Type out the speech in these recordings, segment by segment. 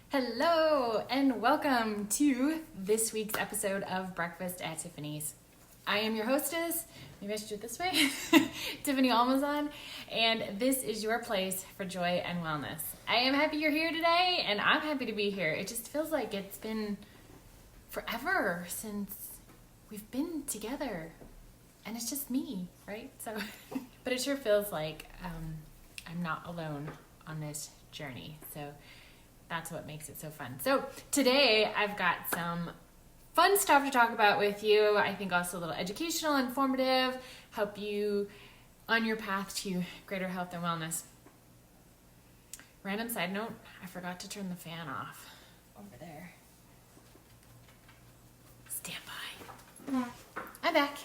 Hello and welcome to this week's episode of Breakfast at Tiffany's. I am your hostess, maybe I should do it this way, Tiffany Almazan, and this is your place for joy and wellness. I am happy you're here today, and I'm happy to be here. It just feels like it's been forever since we've been together, and it's just me, right? So, but it sure feels like I'm not alone on this journey. So that's what makes it so fun. So today I've got some fun stuff to talk about with you. I think also a little educational, informative, help you on your path to greater health and wellness. Random side note, I forgot to turn the fan off over there. Stand by. I'm back.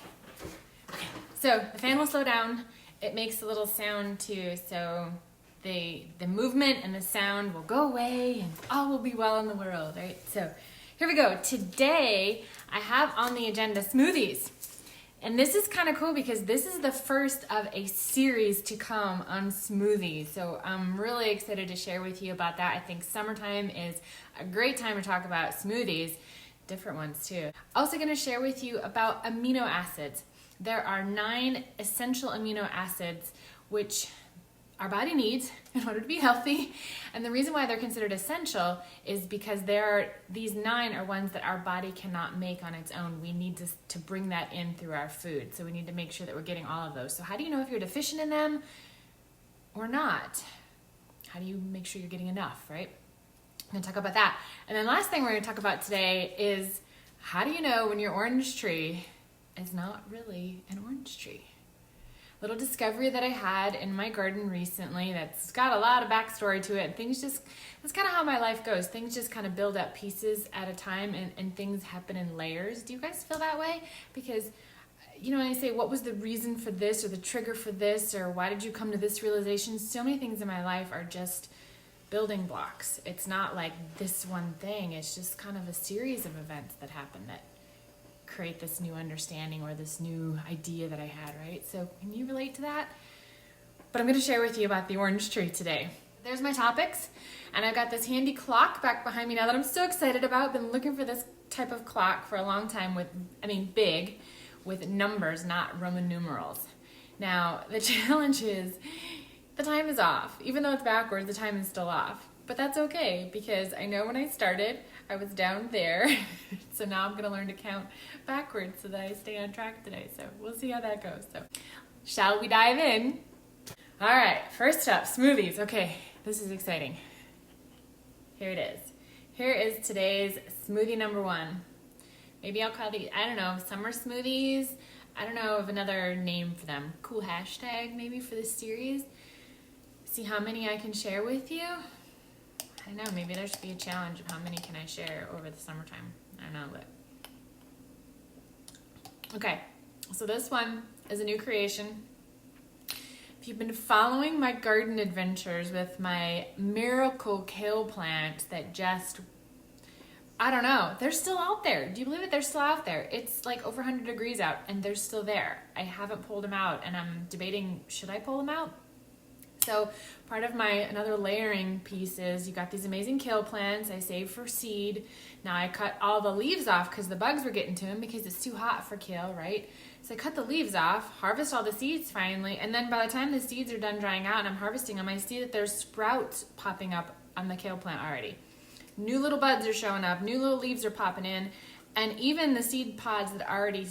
Okay, so the fan will slow down. It makes a little sound too, so the movement and the sound will go away and all will be well in the world, right? So here we go. Today I have on the agenda smoothies. And this is kind of cool because this is the first of a series to come on smoothies. So I'm really excited to share with you about that. I think summertime is a great time to talk about smoothies, different ones too. Also going to share with you about amino acids. There are 9 essential amino acids which our body needs in order to be healthy. And the reason why they're considered essential is because these 9 are ones that our body cannot make on its own. We need to bring that in through our food. So we need to make sure that we're getting all of those. So how do you know if you're deficient in them or not? How do you make sure you're getting enough, right? I'm gonna talk about that. And then last thing we're gonna talk about today is how do you know when your orange tree is not really an orange tree? Little discovery that I had in my garden recently that's got a lot of backstory to it. That's kind of how my life goes. Things just kind of build up pieces at a time and things happen in layers. Do you guys feel that way? Because, when I say, what was the reason for this or the trigger for this or why did you come to this realization? So many things in my life are just building blocks. It's not like this one thing. It's just kind of a series of events that happen that create this new understanding or this new idea that I had, right? So can you relate to that? But I'm going to share with you about the orange tree today. There's my topics, and I've got this handy clock back behind me now that I'm so excited about. Been looking for this type of clock for a long time big, with numbers, not Roman numerals. Now, the challenge is the time is off. Even though it's backwards, the time is still off. But that's okay, because I know when I started, I was down there. So now I'm going to learn to count backwards so that I stay on track today. So we'll see how that goes. So shall we dive in? All right, first up, smoothies. Okay, this is exciting. Here it is. Here is today's smoothie number 1. Maybe I'll call these, I don't know, summer smoothies. I don't know of another name for them. Cool hashtag maybe for this series. See how many I can share with you. I don't know, maybe there should be a challenge of how many can I share over the summertime. I don't know, but. Okay, so this one is a new creation. If you've been following my garden adventures with my miracle kale plant that just, I don't know, they're still out there. Do you believe it? They're still out there. It's like over 100 degrees out and they're still there. I haven't pulled them out and I'm debating, should I pull them out? So part of another layering piece is you got these amazing kale plants I saved for seed. Now I cut all the leaves off because the bugs were getting to them because it's too hot for kale, right? So I cut the leaves off, harvest all the seeds finally, and then by the time the seeds are done drying out and I'm harvesting them, I see that there's sprouts popping up on the kale plant already. New little buds are showing up, new little leaves are popping in, and even the seed pods that already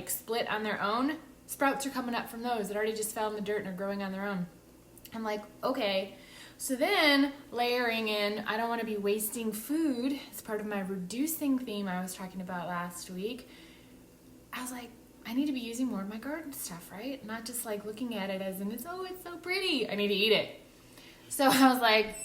split on their own, sprouts are coming up from those that already just fell in the dirt and are growing on their own. I'm like, okay, so then layering in, I don't want to be wasting food. It's part of my reducing theme I was talking about last week. I was like, I need to be using more of my garden stuff, right? Not just like looking at it as in it's so pretty. I need to eat it. So I was like,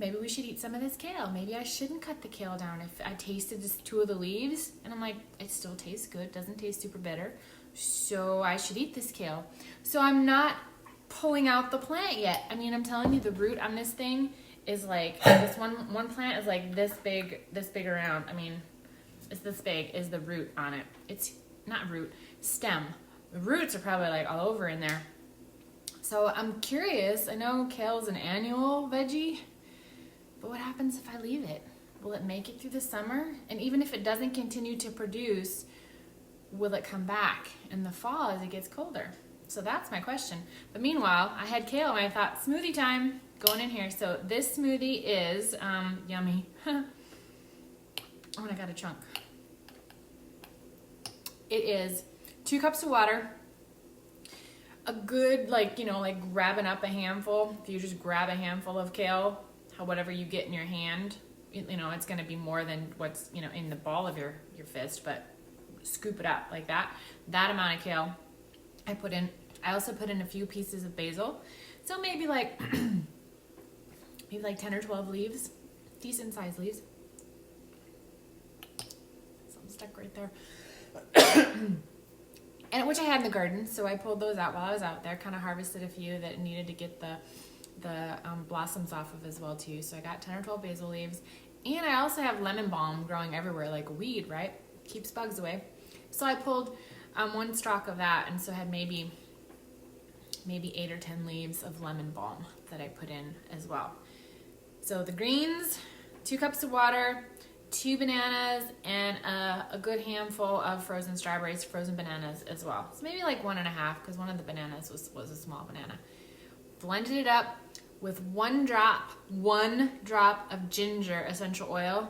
maybe we should eat some of this kale. Maybe I shouldn't cut the kale down. If I tasted just 2 of the leaves and I'm like, it still tastes good, doesn't taste super bitter. So I should eat this kale. So I'm not pulling out the plant yet. I mean, I'm telling you, the root on this thing is like, this one plant is like this big around. I mean, it's this big is the root on it. It's not root, stem. The roots are probably like all over in there. So I'm curious. I know kale is an annual veggie, but what happens happens if I leave it? Will it make it through the summer? And even if it doesn't continue to produce, will it come back in the fall as it gets colder? So that's my question. But meanwhile, I had kale and I thought, smoothie time, going in here. So this smoothie is, yummy. Oh, and I got a chunk. It is 2 cups of water, a good, like, you know, like grabbing up a handful. If you just grab a handful of kale, whatever you get in your hand, you know, it's going to be more than what's, you know, in the ball of your fist, but scoop it up like that. That amount of kale I also put in a few pieces of basil. So maybe like, maybe like 10 or 12 leaves, decent sized leaves. Some stuck right there. And which I had in the garden, so I pulled those out while I was out there. Kind of harvested a few that needed to get the blossoms off of as well too. So I got 10 or 12 basil leaves, and I also have lemon balm growing everywhere like a weed, right? Keeps bugs away. So I pulled 1 stalk of that, and so I had maybe 8 or 10 leaves of lemon balm that I put in as well. So the greens, 2 cups of water, 2 bananas, and a good handful of frozen strawberries, frozen bananas as well. So maybe like 1.5, because one of the bananas was a small banana. Blended it up with 1 drop of ginger essential oil.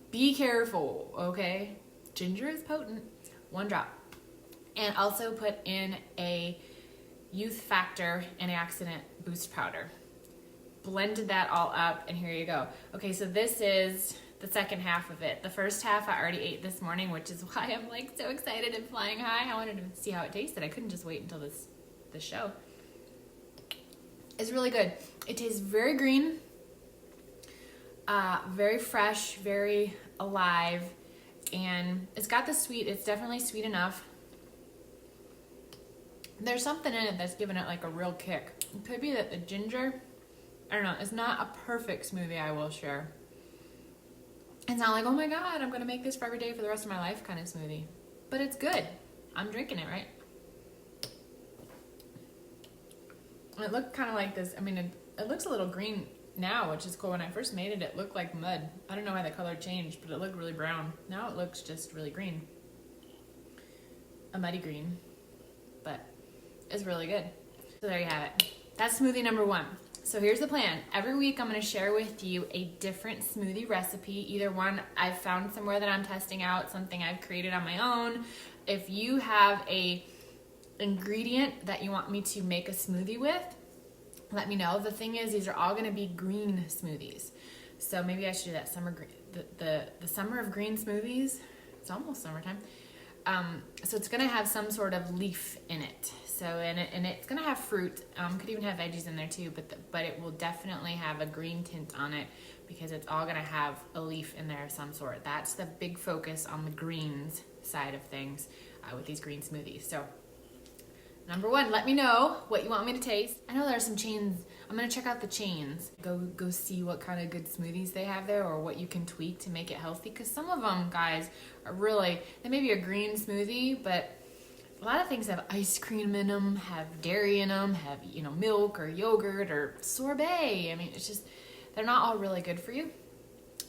Be careful, okay? Ginger is potent. 1 drop. And also put in a Youth Factor antioxidant boost powder. Blended that all up, and here you go. Okay, so this is the second half of it. The first half I already ate this morning, which is why I'm like so excited and flying high. I wanted to see how it tasted. I couldn't just wait until this show. It's really good. It tastes very green, very fresh, very alive, and it's got the sweet. It's definitely sweet enough. There's something in it that's giving it like a real kick. It could be that the ginger, I don't know, it's not a perfect smoothie, I will share. It's not like, oh my God, I'm going to make this for every day for the rest of my life kind of smoothie. But it's good. I'm drinking it, right? It looked kind of like this. I mean, it looks a little green now, which is cool. When I first made it, it looked like mud. I don't know why the color changed, but it looked really brown. Now it looks just really green. A muddy green. But it's really good. So there you have it. That's smoothie number 1. So here's the plan. Every week I'm going to share with you a different smoothie recipe. Either one I've found somewhere that I'm testing out, something I've created on my own. If you have a ingredient that you want me to make a smoothie with, let me know. The thing is, these are all going to be green smoothies. So maybe I should do that summer green, the summer of green smoothies. It's almost summertime. So it's going to have some sort of leaf in it. So, and it's going to have fruit. Could even have veggies in there too, but it will definitely have a green tint on it because it's all going to have a leaf in there of some sort. That's the big focus on the greens side of things with these green smoothies. So number 1, let me know what you want me to taste. I know there are some chains. I'm going to check out the chains. Go see what kind of good smoothies they have there or what you can tweak to make it healthy. Because some of them, guys, are really, they may be a green smoothie, but a lot of things have ice cream in them, have dairy in them, have, you know, milk or yogurt or sorbet. I mean, it's just, they're not all really good for you.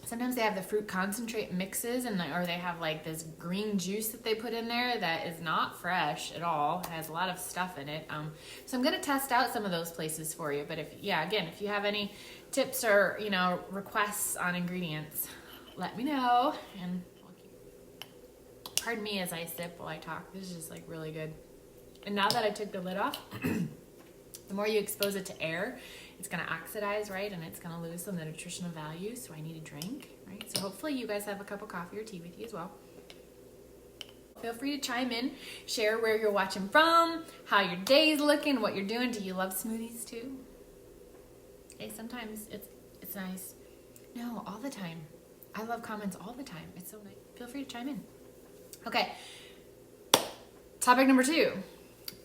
Sometimes they have the fruit concentrate mixes, or they have like this green juice that they put in there that is not fresh at all. It has a lot of stuff in it. So I'm going to test out some of those places for you. But if you have any tips or, you know, requests on ingredients, let me know. And pardon me as I sip while I talk. This is just like really good. And now that I took the lid off, the more you expose it to air, it's going to oxidize, right? And it's going to lose some of the nutritional value. So I need a drink, right? So hopefully you guys have a cup of coffee or tea with you as well. Feel free to chime in, share where you're watching from, how your day's looking, what you're doing. Do you love smoothies too? Hey, sometimes it's nice. No, all the time. I love comments all the time. It's so nice. Feel free to chime in. Okay. Topic number 2.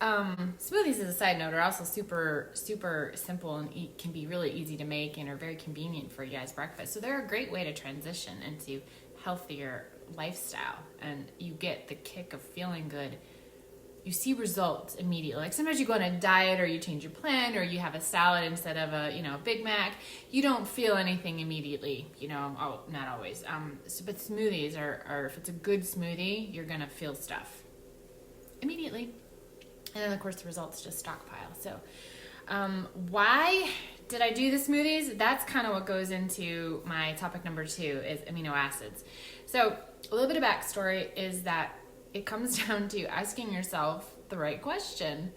Smoothies, as a side note, are also super, super simple and can be really easy to make and are very convenient for you guys' breakfast. So they're a great way to transition into healthier lifestyle, and you get the kick of feeling good you see results immediately. Like sometimes you go on a diet or you change your plan or you have a salad instead of a, Big Mac. You don't feel anything immediately, not always. But smoothies are, if it's a good smoothie, you're going to feel stuff immediately. And then of course the results just stockpile. So why did I do the smoothies? That's kind of what goes into my topic number 2 is amino acids. So a little bit of backstory is that it comes down to asking yourself the right question.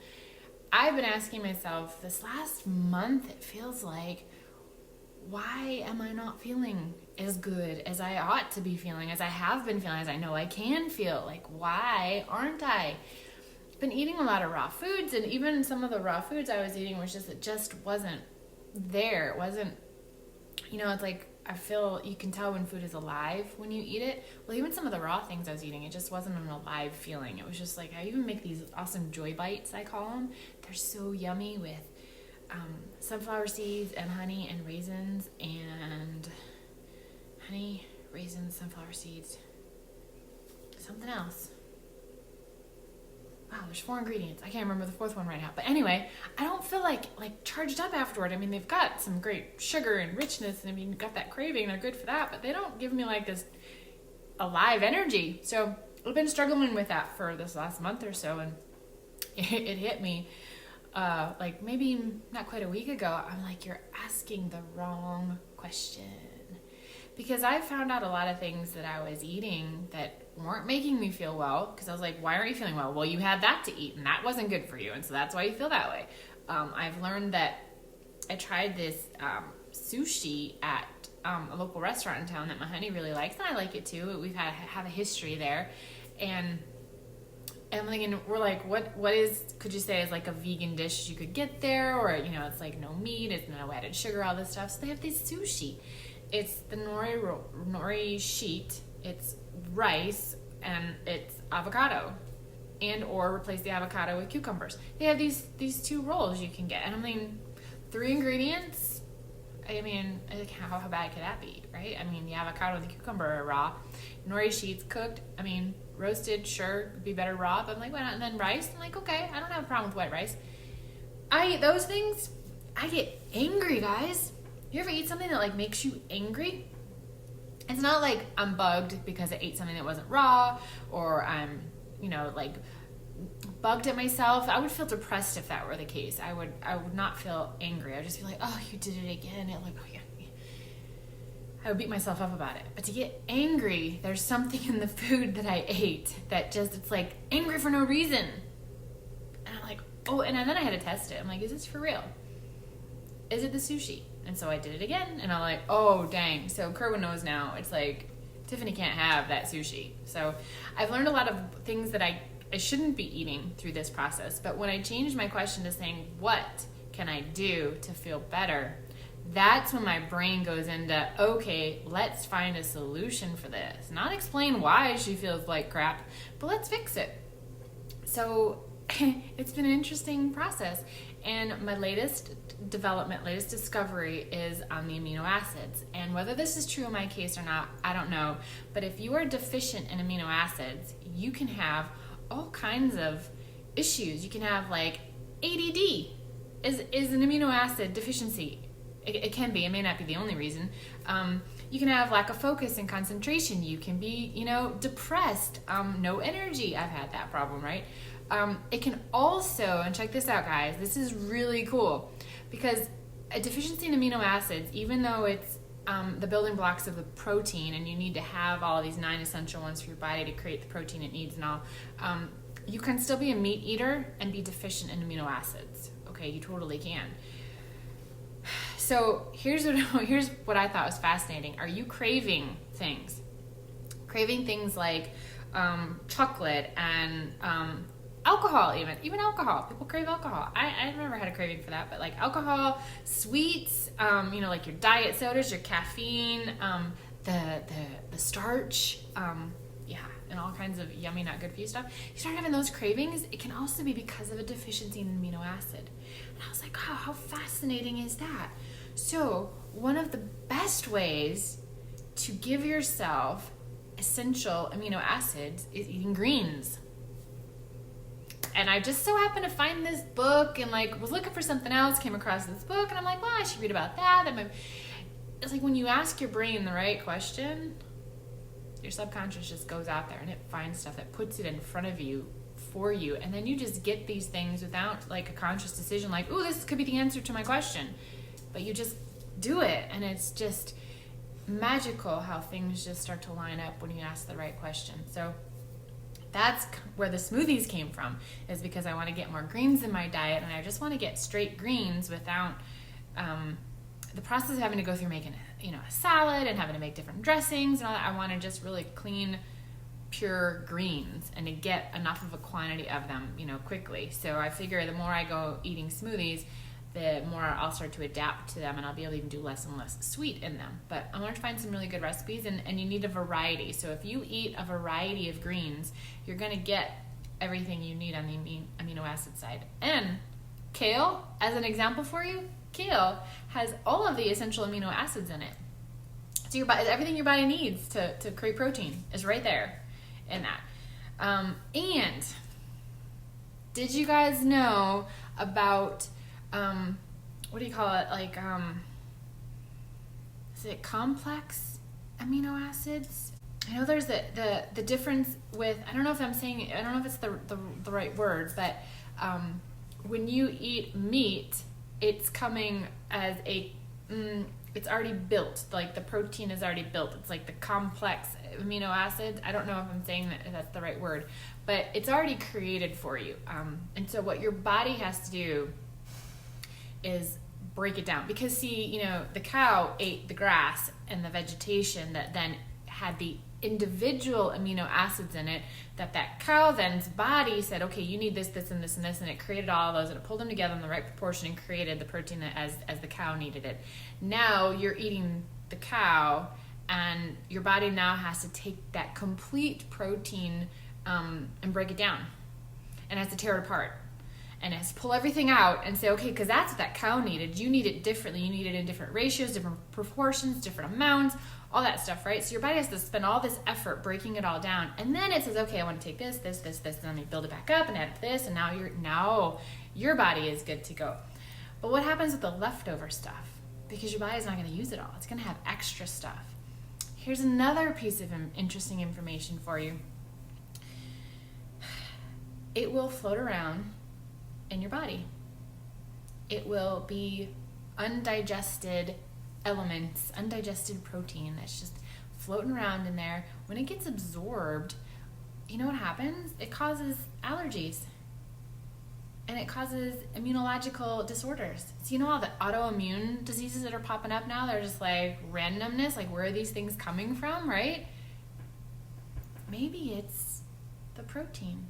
I've been asking myself this last month, it feels like, why am I not feeling as good as I ought to be feeling, as I have been feeling, as I know I can feel? Like, why aren't I? Been eating a lot of raw foods, and even some of the raw foods I was eating was it just wasn't there. It wasn't, it's like, I feel you can tell when food is alive when you eat it. Well, even some of the raw things I was eating, it just wasn't an alive feeling. It was just like, I even make these awesome joy bites, I call them. They're so yummy with sunflower seeds and honey and raisins and honey, raisins, sunflower seeds, something else. Wow, there's 4 ingredients. I can't remember the 4th one right now. But anyway, I don't feel like charged up afterward. I mean, they've got some great sugar and richness, and you've got that craving. They're good for that, but they don't give me this alive energy. So I've been struggling with that for this last month or so, and it hit me maybe not quite a week ago. I'm like, you're asking the wrong question. Because I found out a lot of things that I was eating that weren't making me feel well. Because I was like, why aren't you feeling well? Well, you had that to eat, and that wasn't good for you, and so that's why you feel that way. I've learned that I tried this sushi at a local restaurant in town that my honey really likes, and I like it too. We've have a history there, and I'm thinking, we're like, what is, could you say is like a vegan dish you could get there, or it's like no meat, it's no added sugar, all this stuff. So they have this sushi. It's the nori sheet, it's rice, and it's avocado, and or replace the avocado with cucumbers. They have these 2 rolls you can get, and 3 ingredients. How bad could that be, right? The avocado and the cucumber are raw. Nori sheets cooked. Roasted, sure, would be better raw, but I'm like, why not? And then rice, I'm like, okay, I don't have a problem with white rice. I eat those things, I get angry, guys. You ever eat something that makes you angry? It's not like I'm bugged because I ate something that wasn't raw, or I'm, bugged at myself. I would feel depressed if that were the case. I would not feel angry. I would just feel like, oh, you did it again. I would beat myself up about it. But to get angry, there's something in the food that I ate that it's like angry for no reason. And I'm like, oh, and then I had to test it. I'm like, is this for real? Is it the sushi? And so I did it again, and I'm like, oh, dang. So Kerwin knows now. It's like, Tiffany can't have that sushi. So I've learned a lot of things that I shouldn't be eating through this process. But when I changed my question to saying, what can I do to feel better? That's when my brain goes into, okay, let's find a solution for this. Not explain why she feels like crap, but let's fix it. So it's been an interesting process. And my latest discovery is on the amino acids. And whether this is true in my case or not, I don't know. But if you are deficient in amino acids, you can have all kinds of issues. You can have ADD is an amino acid deficiency. It can be. It may not be the only reason. You can have lack of focus and concentration. You can be, depressed, no energy. I've had that problem, right? It can also, and check this out, guys, this is really cool, because a deficiency in amino acids, even though it's the building blocks of the protein, and you need to have all of these 9 essential ones for your body to create the protein it needs and all, you can still be a meat eater and be deficient in amino acids. Okay, you totally can. So here's what I thought was fascinating. Are you craving things? Craving things like chocolate and alcohol, even alcohol. People crave alcohol. I've never had a craving for that, but alcohol, sweets, like your diet sodas, your caffeine, the starch, and all kinds of yummy, not good for you stuff. You start having those cravings. It can also be because of a deficiency in amino acid. And I was like, wow, how fascinating is that? So one of the best ways to give yourself essential amino acids is eating greens. And I just so happened to find this book and like was looking for something else, came across this book, and I'm like, well, I should read about that. It's like when you ask your brain the right question, your subconscious just goes out there and it finds stuff that puts it in front of you for you, and then you just get these things without like a conscious decision, like, oh, this could be the answer to my question, but you just do it, and it's just magical how things just start to line up when you ask the right question. So that's where the smoothies came from, is because I want to get more greens in my diet, and I just want to get straight greens without the process of having to go through making a salad and having to make different dressings and all that. I want to just really clean, pure greens and to get enough of a quantity of them, quickly. So I figure the more I go eating smoothies, the more I'll start to adapt to them, and I'll be able to even do less and less sweet in them. But I want to find some really good recipes, and you need a variety. So if you eat a variety of greens, you're going to get everything you need on the amino acid side. And kale, as an example for you, kale has all of the essential amino acids in it. So everything your body needs to create protein is right there in that. And did you guys know about what do you call it? Like, is it complex amino acids? I know there's the difference with, I don't know if it's the right word, but when you eat meat, it's coming as it's already built, like the protein is already built. It's like the complex amino acids. I don't know if I'm saying that's the right word, but it's already created for you. And so what your body has to do is break it down, because see, the cow ate the grass and the vegetation that then had the individual amino acids in it that cow then's body said, okay, you need this, this, and this, and this, and it created all of those, and it pulled them together in the right proportion and created the protein as the cow needed it. Now you're eating the cow, and your body now has to take that complete protein and break it down, and has to tear it apart, and has to pull everything out and say, okay, because that's what that cow needed. You need it differently. You need it in different ratios, different proportions, different amounts, all that stuff, right? So your body has to spend all this effort breaking it all down, and then it says, okay, I want to take this, this, this, this, and then you build it back up and add this, and now your body is good to go. But what happens with the leftover stuff? Because your body is not going to use it all. It's going to have extra stuff. Here's another piece of interesting information for you. It will float around in your body. It will be undigested elements, undigested protein that's just floating around in there. When it gets absorbed, you know what happens? It causes allergies, and it causes immunological disorders. So you know all the autoimmune diseases that are popping up now? They're just like randomness, like where are these things coming from, right? Maybe it's the protein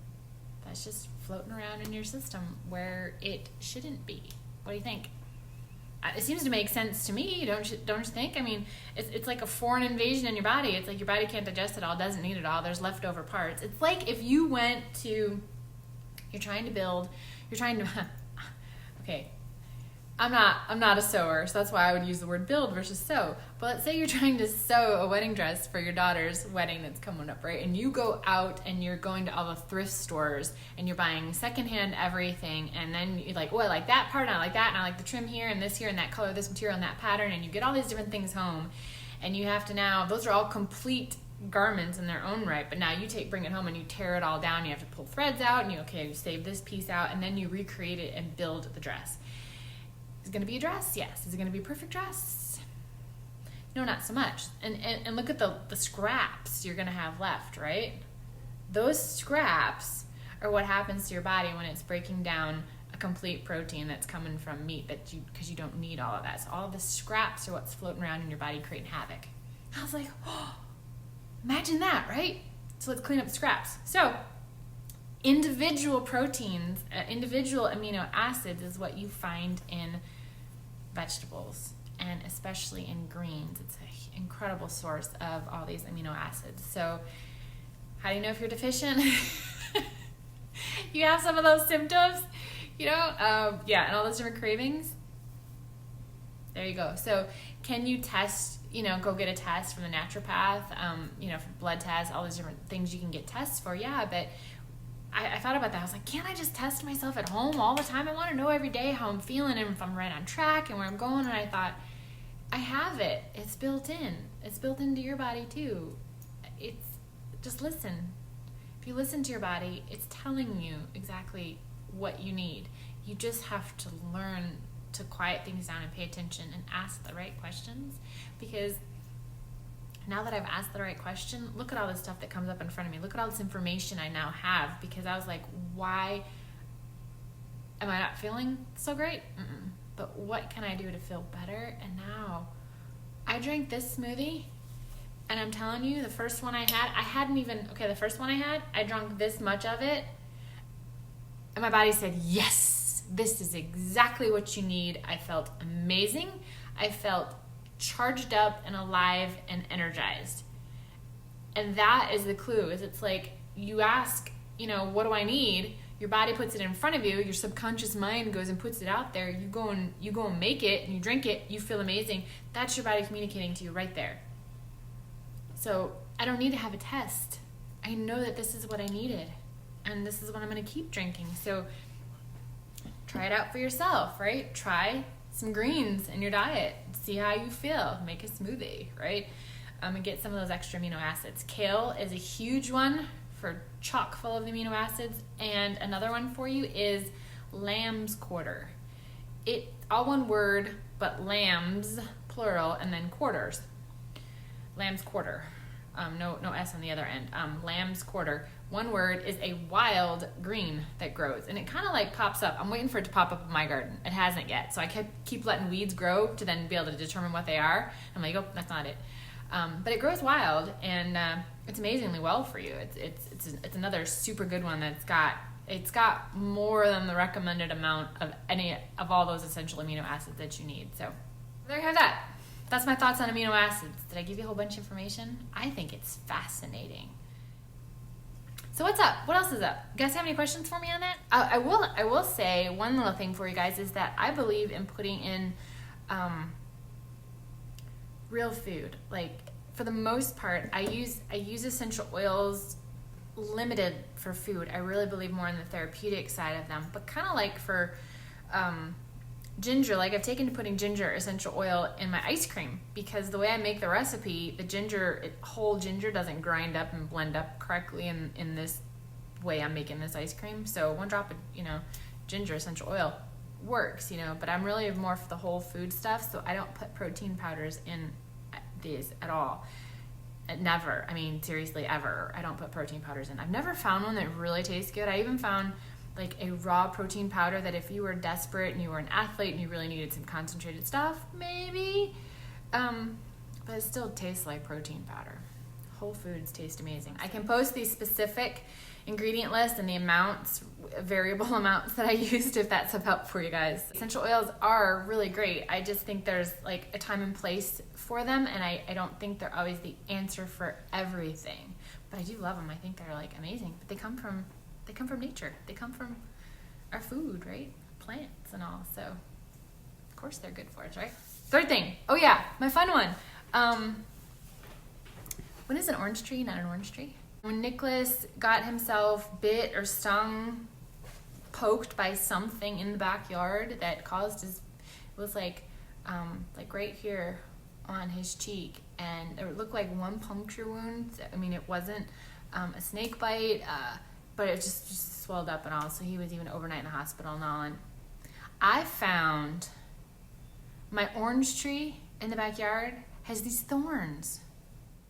that's just floating around in your system where it shouldn't be. What do you think? It seems to make sense to me, don't you think? I mean, it's like a foreign invasion in your body. It's like your body can't digest it all, doesn't need it all. There's leftover parts. It's like if you went to, okay, I'm not a sewer, so that's why I would use the word build versus sew. But let's say you're trying to sew a wedding dress for your daughter's wedding that's coming up, right? And you go out and you're going to all the thrift stores and you're buying secondhand everything, and then you're like, oh, I like that part, and I like that, and I like the trim here and this here and that color, this material and that pattern, and you get all these different things home, and you have to now, those are all complete garments in their own right, but now you bring it home and you tear it all down. You have to pull threads out, and you save this piece out, and then you recreate it and build the dress. Is it going to be a dress? Yes. Is it going to be a perfect dress? No, not so much. And look at the scraps you're going to have left, right? Those scraps are what happens to your body when it's breaking down a complete protein that's coming from meat because you don't need all of that. So all the scraps are what's floating around in your body creating havoc. I was like, oh, imagine that, right? So let's clean up the scraps. So individual proteins, individual amino acids is what you find in vegetables, and especially in greens. It's an incredible source of all these amino acids. So how do you know if you're deficient? You have some of those symptoms, and all those different cravings. There you go. So can you test, go get a test from the naturopath, for blood tests, all those different things you can get tests for, yeah, but I thought about that. I was like, can't I just test myself at home all the time? I want to know every day how I'm feeling and if I'm right on track and where I'm going. And I thought, I have it. It's built in. It's built into your body too. It's just listen. If you listen to your body, it's telling you exactly what you need. You just have to learn to quiet things down and pay attention and ask the right questions, because now that I've asked the right question, look at all this stuff that comes up in front of me. Look at all this information I now have, because I was like, why am I not feeling so great? But what can I do to feel better? And now I drank this smoothie, and I'm telling you, the first one I had, I drank this much of it, and my body said, yes, this is exactly what you need. I felt amazing. I felt charged up and alive and energized. And that is the clue, is it's like you ask, what do I need? Your body puts it in front of you. Your subconscious mind goes and puts it out there. You go and make it, and you drink it. You feel amazing. That's your body communicating to you right there. So I don't need to have a test. I know that this is what I needed, and this is what I'm going to keep drinking. So try it out for yourself, right? Try some greens in your diet. See how you feel. Make a smoothie, right? And get some of those extra amino acids. Kale is a huge one, for chock full of the amino acids. And another one for you is lamb's quarter. It all one word, but lambs plural, and then quarters. Lamb's quarter. No S on the other end. Lamb's quarter. One word, is a wild green that grows, and it kind of like pops up. I'm waiting for it to pop up in my garden. It hasn't yet, so I keep letting weeds grow to then be able to determine what they are. I'm like, oh, that's not it. But it grows wild, and it's amazingly well for you. It's another super good one that's got more than the recommended amount of any of all those essential amino acids that you need. So there you have that. That's my thoughts on amino acids. Did I give you a whole bunch of information? I think it's fascinating. So what's up? What else is up? You guys have any questions for me on that? I will say one little thing for you guys is that I believe in putting in real food. Like, for the most part, I use essential oils limited for food. I really believe more in the therapeutic side of them, but kind of like for ginger, like I've taken to putting ginger essential oil in my ice cream, because the way I make the recipe, the whole ginger doesn't grind up and blend up correctly in this way I'm making this ice cream. So one drop of ginger essential oil works, but I'm really more for the whole food stuff, so I don't put protein powders in these at all. Never. I mean, seriously, ever. I don't put protein powders in. I've never found one that really tastes good. I even found like a raw protein powder that if you were desperate and you were an athlete and you really needed some concentrated stuff, maybe, but it still tastes like protein powder. Whole Foods taste amazing. I can post the specific ingredient list and the amounts, variable amounts that I used, if that's of help for you guys. Essential oils are really great. I just think there's like a time and place for them, and I don't think they're always the answer for everything. But I do love them. I think they're like amazing. But they come from nature. They come from our food, right? Plants and all. So of course they're good for us, right? Third thing. Oh yeah, my fun one. When is an orange tree not an orange tree? When Nicholas got himself bit or stung, poked by something in the backyard that caused it was like right here on his cheek, and it looked like one puncture wound. I mean, it wasn't a snake bite, but it just swelled up and all, so he was even overnight in the hospital and all. And I found my orange tree in the backyard has these thorns.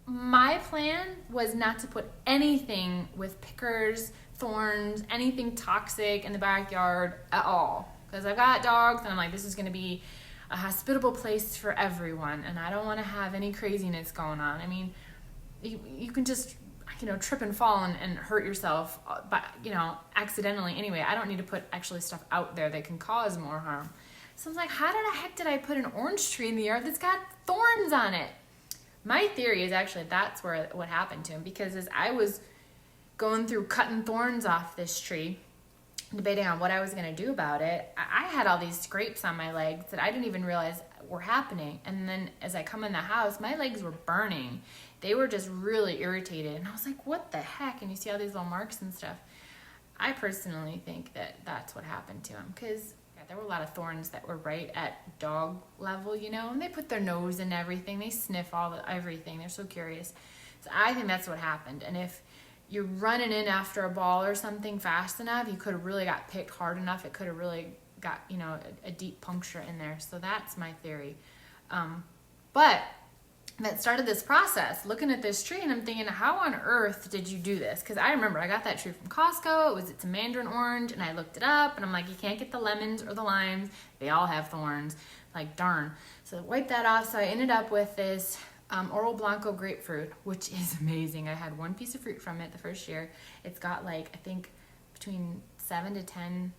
My plan was not to put anything with pickers, thorns, anything toxic in the backyard at all, because I've got dogs, and I'm like, this is going to be a hospitable place for everyone, and I don't want to have any craziness going on. I mean, you can just trip and fall and hurt yourself, but accidentally anyway. I don't need to put actually stuff out there that can cause more harm. So I was like, how the heck did I put an orange tree in the yard that's got thorns on it? My theory is actually that's what happened to him, because as I was going through cutting thorns off this tree, debating on what I was going to do about it, I had all these scrapes on my legs that I didn't even realize were happening. And then as I come in the house, my legs were burning. They were just really irritated. And I was like, what the heck? And you see all these little marks and stuff. I personally think that that's what happened to him, because there were a lot of thorns that were right at dog level, you know, and they put their nose in everything. They sniff everything. They're so curious. So I think that's what happened. And if you're running in after a ball or something fast enough, you could have really got picked hard enough. It could have really got, you know, a deep puncture in there. So that's my theory. But that started this process, looking at this tree, and I'm thinking, how on earth did you do this? Because I remember I got that tree from Costco. It's a mandarin orange, and I looked it up, and I'm like, you can't get the lemons or the limes. They all have thorns. Like, darn. So I wiped that off. So I ended up with this Oro Blanco grapefruit, which is amazing. I had one piece of fruit from it the first year. It's got, like, I think between 7 to 10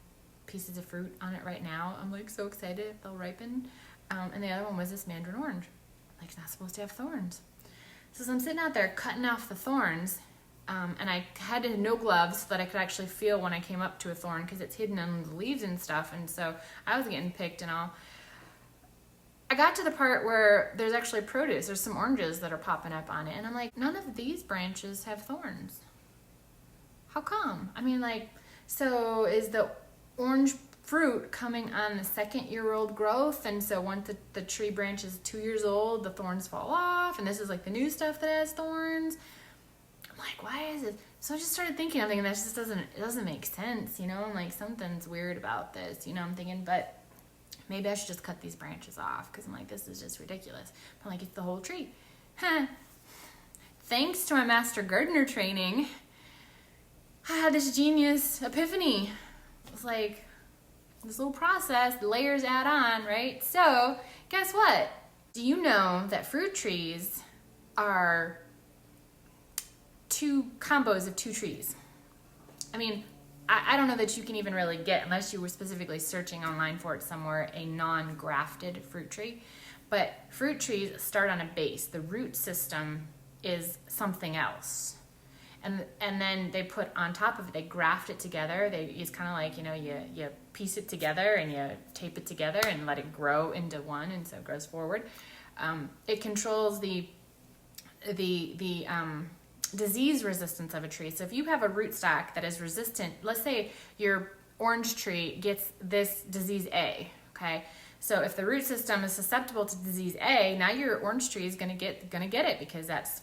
pieces of fruit on it right now. I'm like so excited. They'll ripen. And the other one was this mandarin orange. Like, it's not supposed to have thorns. So as I'm sitting out there cutting off the thorns, and I had no gloves so that I could actually feel when I came up to a thorn, because it's hidden under the leaves and stuff, and so I was getting picked and all. I got to the part where there's actually produce. There's some oranges that are popping up on it, and I'm like, none of these branches have thorns. How come? I mean, like, so is the orange fruit coming on the 2nd-year-old growth, and so once the tree branch is 2 years old, the thorns fall off, and this is like the new stuff that has thorns? I'm like, why is it? So I just started thinking, I'm thinking, that just doesn't make sense, you know? I'm like, something's weird about this, you know? I'm thinking, but maybe I should just cut these branches off, because I'm like, this is just ridiculous. But I'm like, it's the whole tree. Huh. Thanks to my master gardener training, I had this genius epiphany. It was like, this little process, the layers add on, right? So guess what? Do you know that fruit trees are two combos of two trees? I mean, I don't know that you can even really get, unless you were specifically searching online for it somewhere, a non-grafted fruit tree. But fruit trees start on a base. The root system is something else. And then they put on top of it, they graft it together. It's kind of like, you know, you piece it together and you tape it together and let it grow into one, and so it grows forward. It controls the disease resistance of a tree. So if you have a rootstock that is resistant, let's say your orange tree gets this disease A, okay? So if the root system is susceptible to disease A, now your orange tree is gonna get it, because that's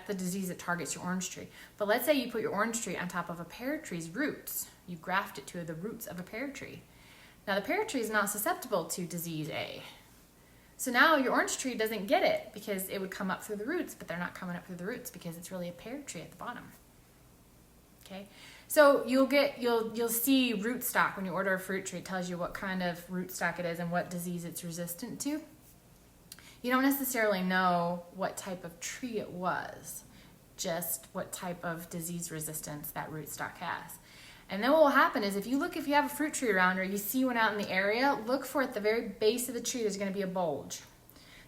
the disease that targets your orange tree. But let's say you put your orange tree on top of a pear tree's roots. You graft it to the roots of a pear tree. Now the pear tree is not susceptible to disease A. So now your orange tree doesn't get it, because it would come up through the roots, but they're not coming up through the roots because it's really a pear tree at the bottom. Okay? So you'll see rootstock when you order a fruit tree. It tells you what kind of rootstock it is and what disease it's resistant to. You don't necessarily know what type of tree it was, just what type of disease resistance that rootstock has. And then what will happen is if you have a fruit tree around, or you see one out in the area, look for at the very base of the tree, there's going to be a bulge.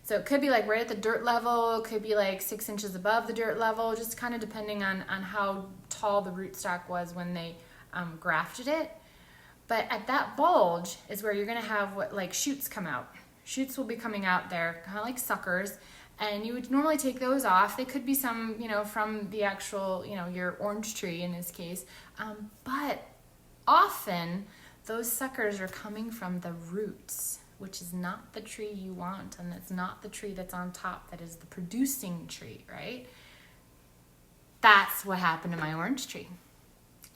So it could be like right at the dirt level, it could be like 6 inches above the dirt level, just kind of depending on how tall the rootstock was when they grafted it. But at that bulge is where you're going to have like shoots come out. Shoots will be coming out there, kind of like suckers, and you would normally take those off. They could be some, you know, from the actual, you know, your orange tree in this case, but often those suckers are coming from the roots, which is not the tree you want, and it's not the tree that's on top that is the producing tree, right? That's what happened to my orange tree.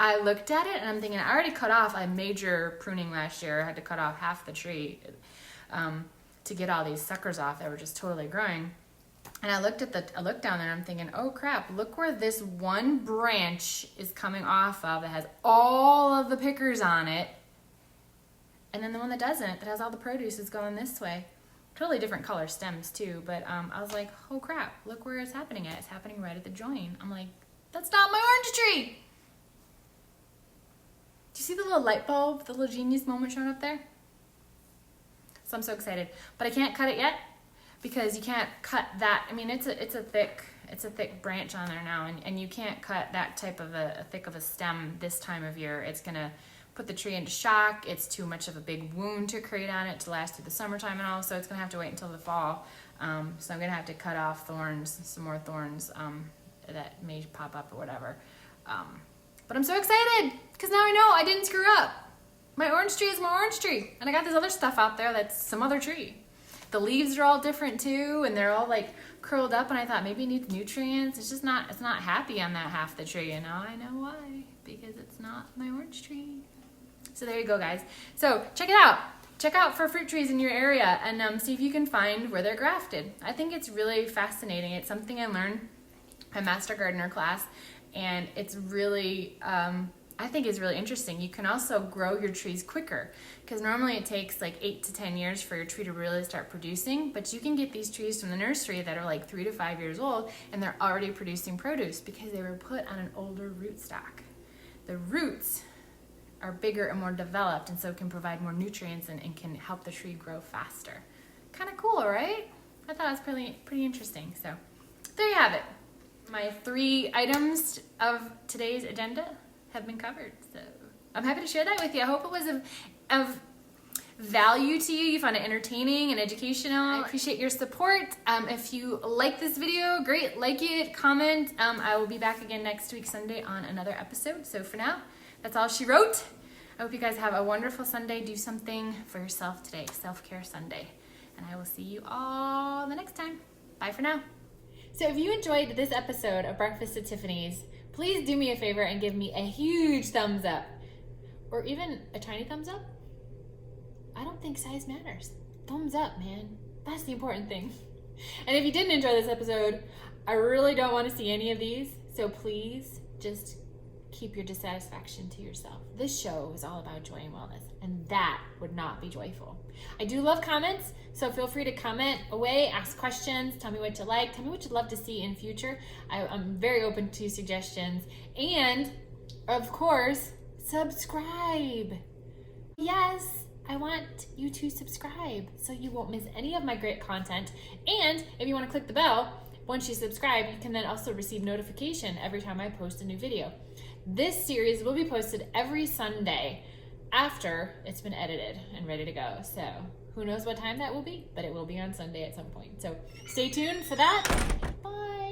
I looked at it and I'm thinking, I already cut off a major pruning last year. I had to cut off half the tree to get all these suckers off that were just totally growing. And I looked down there and I'm thinking, oh crap, look where this one branch is coming off of that has all of the pickers on it. And then the one that doesn't, that has all the produce, is going this way. Totally different color stems too, but I was like, oh crap, look where it's happening at. It's happening right at the join. I'm like, that's not my orange tree. Do you see the little light bulb, the little genius moment showing up there? So I'm so excited, but I can't cut it yet because you can't cut that. I mean, it's a thick branch on there now, and you can't cut that type of a thick of a stem this time of year. It's gonna put the tree into shock. It's too much of a big wound to create on it to last through the summertime and all. So it's gonna have to wait until the fall. So I'm gonna have to cut off thorns, some more thorns that may pop up or whatever. But I'm so excited because now I know I didn't screw up. My orange tree is my orange tree. And I got this other stuff out there that's some other tree. The leaves are all different too, and they're all like curled up, and I thought maybe it needs nutrients. It's not happy on that half the tree, and now I know why, because it's not my orange tree. So there you go, guys. So check it out. Check out for fruit trees in your area and see if you can find where they're grafted. I think it's really fascinating. It's something I learned in my Master Gardener class, and it's really, I think it's really interesting. You can also grow your trees quicker because normally it takes like 8 to 10 years for your tree to really start producing, but you can get these trees from the nursery that are like 3 to 5 years old and they're already producing produce because they were put on an older rootstock. The roots are bigger and more developed and so can provide more nutrients and can help the tree grow faster. Kind of cool, right? I thought it was pretty interesting. So there you have it. My 3 items of today's agenda have been covered. So I'm happy to share that with you. I hope it was of value to you. You found it entertaining and educational. I appreciate your support. If you like this video, great, like it, comment. I will be back again next week, Sunday, on another episode. So for now, that's all she wrote. I hope you guys have a wonderful Sunday. Do something for yourself today, Self-Care Sunday. And I will see you all the next time. Bye for now. So if you enjoyed this episode of Breakfast at Tiffany's, please do me a favor and give me a huge thumbs up. Or even a tiny thumbs up. I don't think size matters. Thumbs up, man. That's the important thing. And if you didn't enjoy this episode, I really don't want to see any of these. So please just keep your dissatisfaction to yourself. This show is all about joy and wellness, and that would not be joyful. I do love comments, so feel free to comment away, ask questions, tell me what you like, tell me what you'd love to see in future. I'm very open to suggestions. And, of course, subscribe. Yes, I want you to subscribe so you won't miss any of my great content. And if you want to click the bell, once you subscribe, you can then also receive notification every time I post a new video. This series will be posted every Sunday after it's been edited and ready to go. So who knows what time that will be, but it will be on Sunday at some point. So stay tuned for that. Bye.